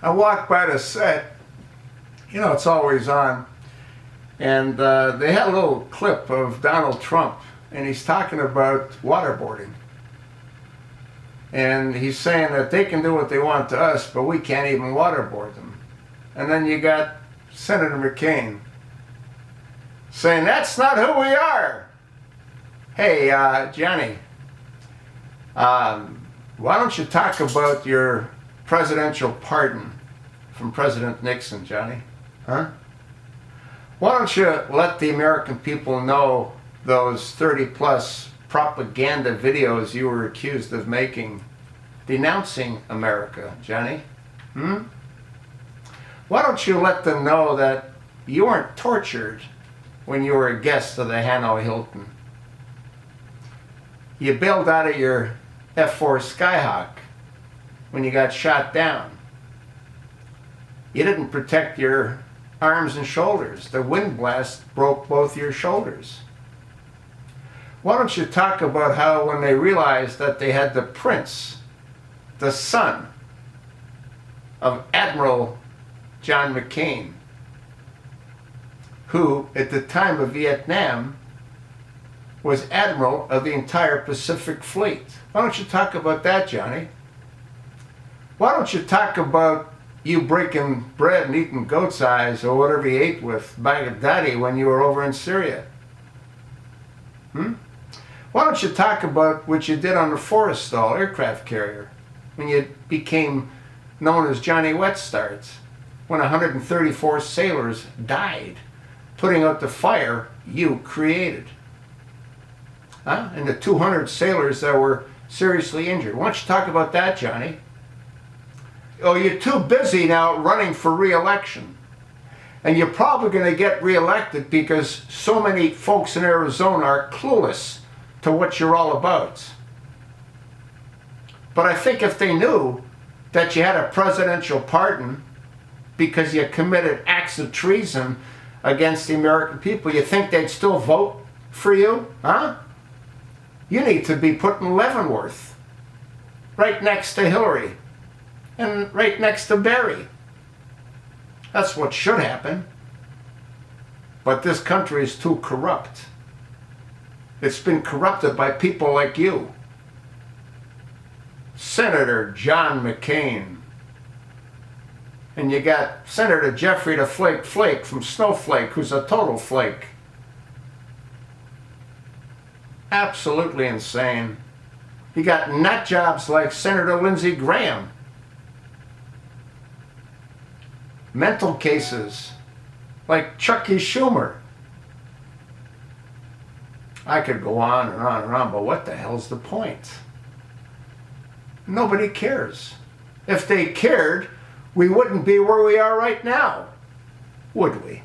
I walked by the set, you know, it's always on, and they had a little clip of Donald Trump, and he's talking about waterboarding. And he's saying that they can do what they want to us, but we can't even waterboard them. And then you got Senator McCain saying, that's not who we are. Hey, Johnny, why don't you talk about your presidential pardon from President Nixon, Johnny? Huh? Why don't you let the American people know those 30-plus propaganda videos you were accused of making denouncing America, Johnny? Why don't you let them know that you weren't tortured when you were a guest of the Hanoi Hilton? You bailed out of your F-4 Skyhawk when you got shot down. You didn't protect your arms and shoulders. The wind blast broke both your shoulders. Why don't you talk about how when they realized that they had the prince, the son of Admiral John McCain, who at the time of Vietnam was admiral of the entire Pacific Fleet. Why don't you talk about that, Johnny? Why don't you talk about you breaking bread and eating goat's eyes or whatever you ate with Baghdadi when you were over in Syria? Why don't you talk about what you did on the Forrestal aircraft carrier when you became known as Johnny Wetstarts, when 134 sailors died putting out the fire you created? And the 200 sailors that were seriously injured. Why don't you talk about that, Johnny? Oh, you're too busy now running for re-election. And you're probably going to get re-elected because so many folks in Arizona are clueless to what you're all about. But I think if they knew that you had a presidential pardon because you committed acts of treason against the American people, you think they'd still vote for you? Huh? You need to be put in Leavenworth, right next to Hillary, and right next to Barry. That's what should happen. But this country is too corrupt. It's been corrupted by people like you. Senator John McCain. And you got Senator Jeffrey the Flake Flake from Snowflake, who's a total flake. Absolutely insane. You got nut jobs like Senator Lindsey Graham. Mental cases like Chucky Schumer. I could go on and on and on, but what the hell's the point? Nobody cares. If they cared, we wouldn't be where we are right now, would we?